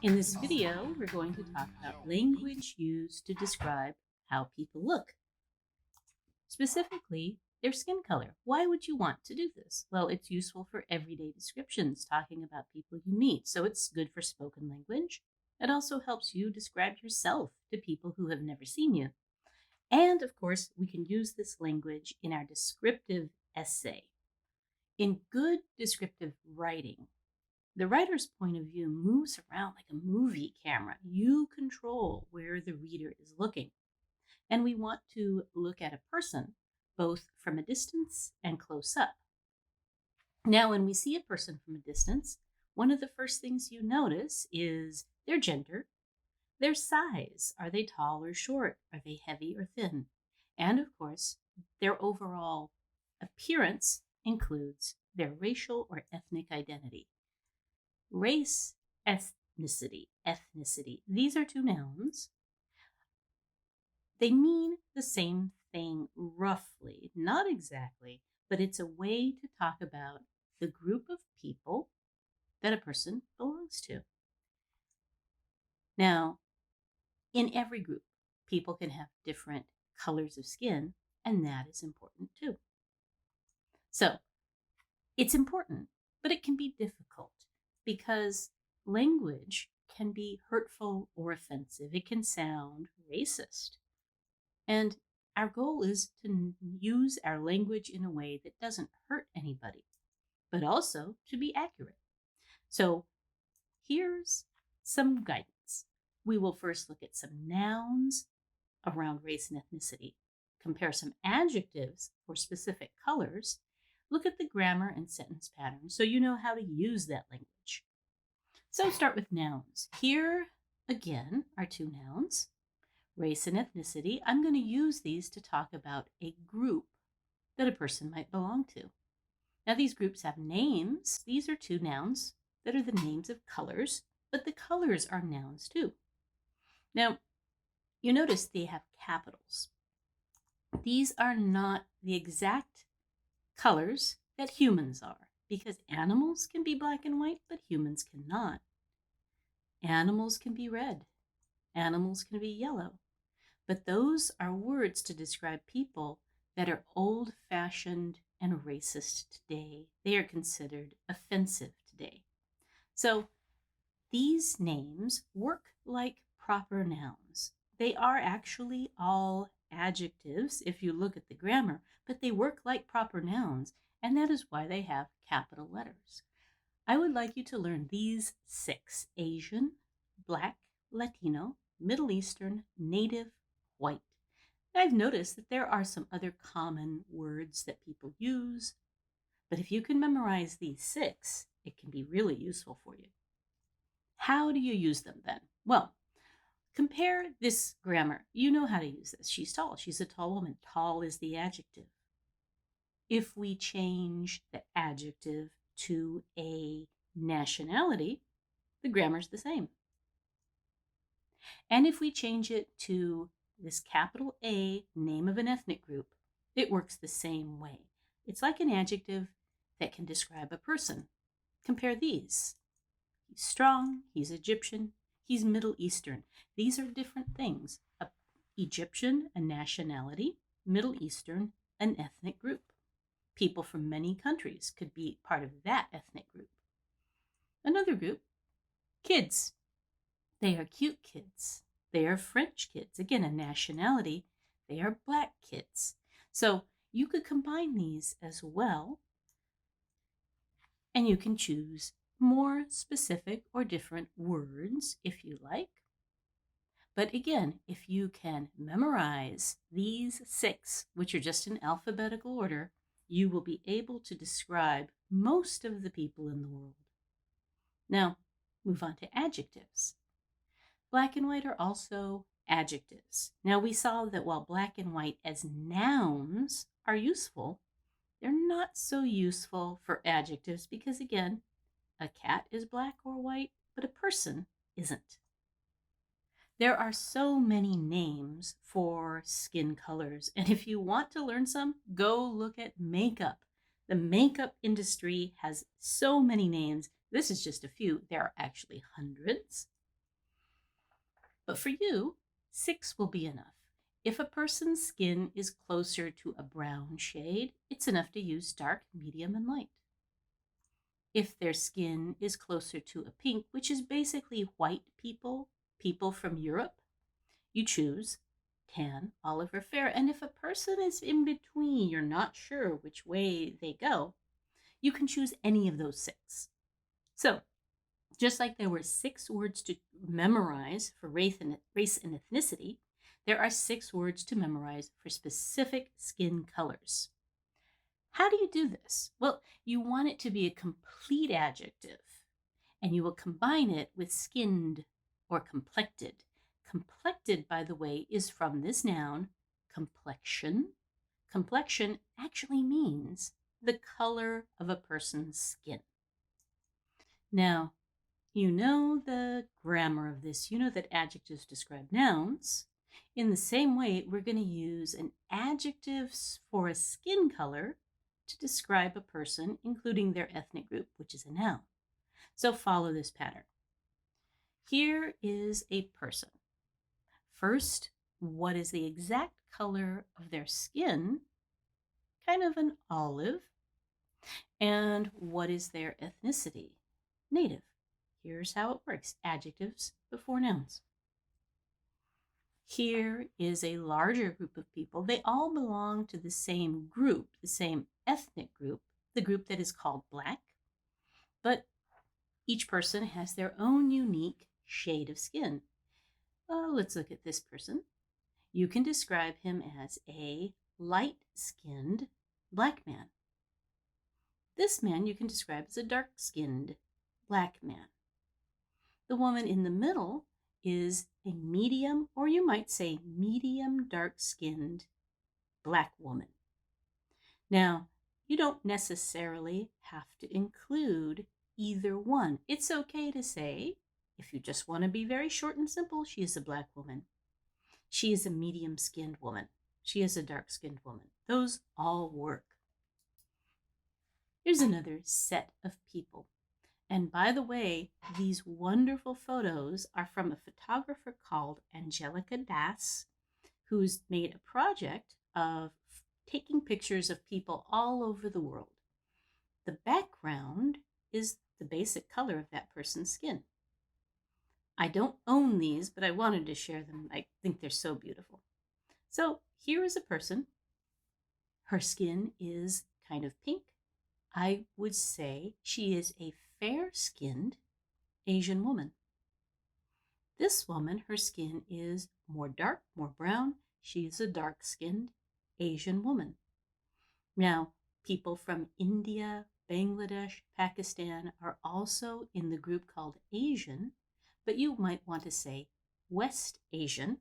In this video, we're going to talk about language used to describe how people look, specifically their skin color. Why would you want to do this? Well, it's useful for everyday descriptions, talking about people you meet, so it's good for spoken language. It also helps you describe yourself to people who have never seen you. And of course, we can use this language in our descriptive essay. In good descriptive writing, the writer's point of view moves around like a movie camera. You control where the reader is looking. And we want to look at a person both from a distance and close up. Now, when we see a person from a distance, one of the first things you notice is their gender, their size. Are they tall or short? Are they heavy or thin? And of course, their overall appearance includes their racial or ethnic identity. Race, ethnicity. These are two nouns. They mean the same thing roughly, not exactly, but it's a way to talk about the group of people that a person belongs to. Now, in every group, people can have different colors of skin, and that is important too. So, it's important, but it can be difficult because language can be hurtful or offensive. It can sound racist. And our goal is to use our language in a way that doesn't hurt anybody, but also to be accurate. So here's some guidance. We will first look at some nouns around race and ethnicity, compare some adjectives for specific colors, look at the grammar and sentence patterns so you know how to use that language. So start with nouns. Here, again, are two nouns, race and ethnicity. I'm going to use these to talk about a group that a person might belong to. Now, these groups have names. These are two nouns that are the names of colors, but the colors are nouns too. Now, you notice they have capitals. These are not the exact colors that humans are, because animals can be black and white, but humans cannot. Animals can be red. Animals can be yellow. But those are words to describe people that are old-fashioned and racist today. They are considered offensive today. So these names work like proper nouns. They are actually all adjectives if you look at the grammar, but they work like proper nouns, and that is why they have capital letters. I would like you to learn these 6: Asian, Black, Latino, Middle Eastern, Native, White. I've noticed that there are some other common words that people use, but if you can memorize these 6, it can be really useful for you. How do you use them then? Well, compare this grammar. You know how to use this. She's tall. She's a tall woman. Tall is the adjective. If we change the adjective to a nationality, the grammar's the same. And if we change it to this capital A, name of an ethnic group, it works the same way. It's like an adjective that can describe a person. Compare these. He's strong, he's Egyptian, he's Middle Eastern. These are different things. Egyptian, a nationality, Middle Eastern, an ethnic group. People from many countries could be part of that ethnic group. Another group, kids. They are cute kids. They are French kids. Again, a nationality. They are black kids. So you could combine these as well, and you can choose more specific or different words if you like. But again, if you can memorize these 6, which are just in alphabetical order, you will be able to describe most of the people in the world. Now, move on to adjectives. Black and white are also adjectives. Now, we saw that while black and white as nouns are useful, they're not so useful for adjectives because, again, a cat is black or white, but a person isn't. There are so many names for skin colors, and if you want to learn some, go look at makeup. The makeup industry has so many names. This is just a few. There are actually hundreds. But for you, 6 will be enough. If a person's skin is closer to a brown shade, it's enough to use dark, medium, and light. If their skin is closer to a pink, which is basically white people, people from Europe, you choose tan, olive, or fair. And if a person is in between, you're not sure which way they go, you can choose any of those 6. So, just like there were 6 words to memorize for race and ethnicity, there are 6 words to memorize for specific skin colors. How do you do this? Well, you want it to be a complete adjective, and you will combine it with skinned or complected. Complected, by the way, is from this noun, complexion. Complexion actually means the color of a person's skin. Now, you know the grammar of this. You know that adjectives describe nouns. In the same way, we're going to use an adjective for a skin color to describe a person, including their ethnic group, which is a noun. So follow this pattern. Here is a person. First, what is the exact color of their skin? Kind of an olive. And what is their ethnicity? Native. Here's how it works. Adjectives before nouns. Here is a larger group of people. They all belong to the same group, the same ethnic group, the group that is called Black. But each person has their own unique shade of skin. Let's look at this person. You can describe him as a light-skinned Black man. This man you can describe as a dark-skinned Black man. The woman in the middle is a medium, or you might say medium dark-skinned Black woman. Now, you don't necessarily have to include either one. It's okay to say, if you just want to be very short and simple, she is a Black woman. She is a medium-skinned woman. She is a dark-skinned woman. Those all work. Here's another set of people. And by the way, these wonderful photos are from a photographer called Angelica Das, who's made a project of taking pictures of people all over the world. The background is the basic color of that person's skin. I don't own these, but I wanted to share them. I think they're so beautiful. So here is a person. Her skin is kind of pink. I would say she is a fair-skinned Asian woman. This woman, her skin is more dark, more brown. She is a dark-skinned Asian woman. Now, people from India, Bangladesh, Pakistan are also in the group called Asian, but you might want to say West Asian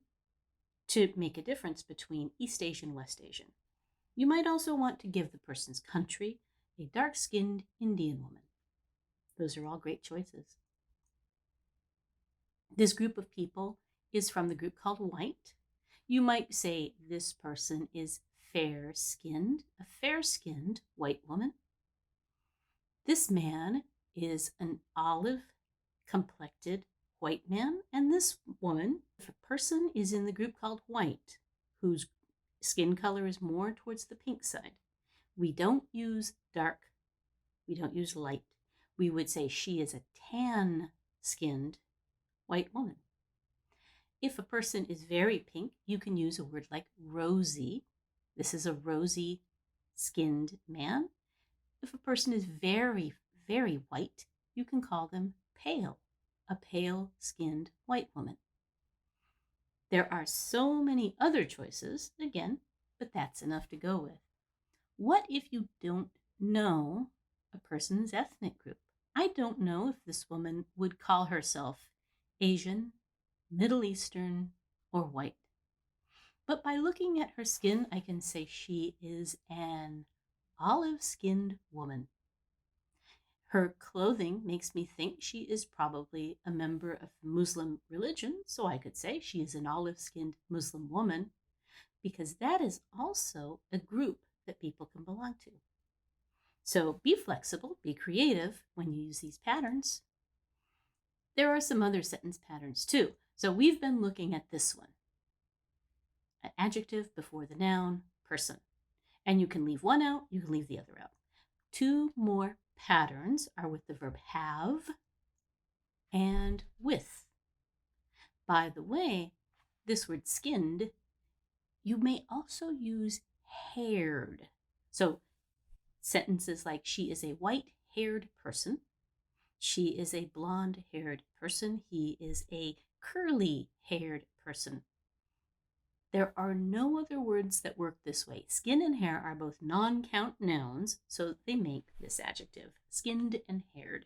to make a difference between East Asian, West Asian. You might also want to give the person's country a dark-skinned Indian woman. Those are all great choices. This group of people is from the group called white. You might say this person is fair-skinned, a fair-skinned white woman. This man is an olive-complected white man, and this woman, if a person is in the group called white, whose skin color is more towards the pink side, we don't use dark, we don't use light. We would say she is a tan-skinned white woman. If a person is very pink, you can use a word like rosy. This is a rosy-skinned man. If a person is very, very white, you can call them pale, a pale-skinned white woman. There are so many other choices, again, but that's enough to go with. What if you don't know a person's ethnic group? I don't know if this woman would call herself Asian, Middle Eastern, or white. But by looking at her skin, I can say she is an olive-skinned woman. Her clothing makes me think she is probably a member of the Muslim religion, so I could say she is an olive-skinned Muslim woman, because that is also a group that people can belong to. So be flexible, be creative when you use these patterns. There are some other sentence patterns too. So we've been looking at this one. An adjective before the noun, person. And you can leave one out, you can leave the other out. Two more patterns are with the verb have and with. By the way, this word skinned, you may also use haired. So sentences like she is a white-haired person, she is a blonde-haired person, he is a curly-haired person. There are no other words that work this way. Skin and hair are both non-count nouns, so they make this adjective, skinned and haired.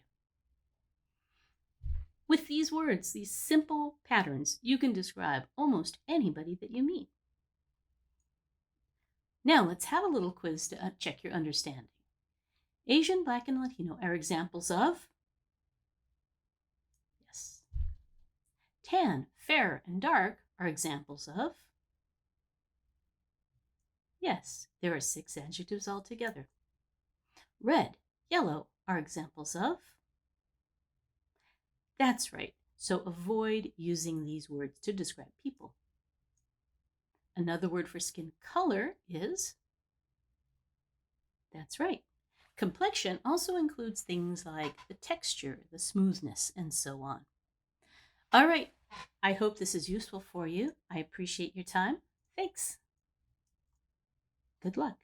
With these words, these simple patterns, you can describe almost anybody that you meet. Now let's have a little quiz to check your understanding. Asian, Black, and Latino are examples of, yes. Tan, fair, and dark are examples of, yes, there are 6 adjectives altogether. Red, yellow are examples of, that's right, so avoid using these words to describe people. Another word for skin color is, that's right, complexion also includes things like the texture, the smoothness, and so on. All right, I hope this is useful for you. I appreciate your time. Thanks. Good luck.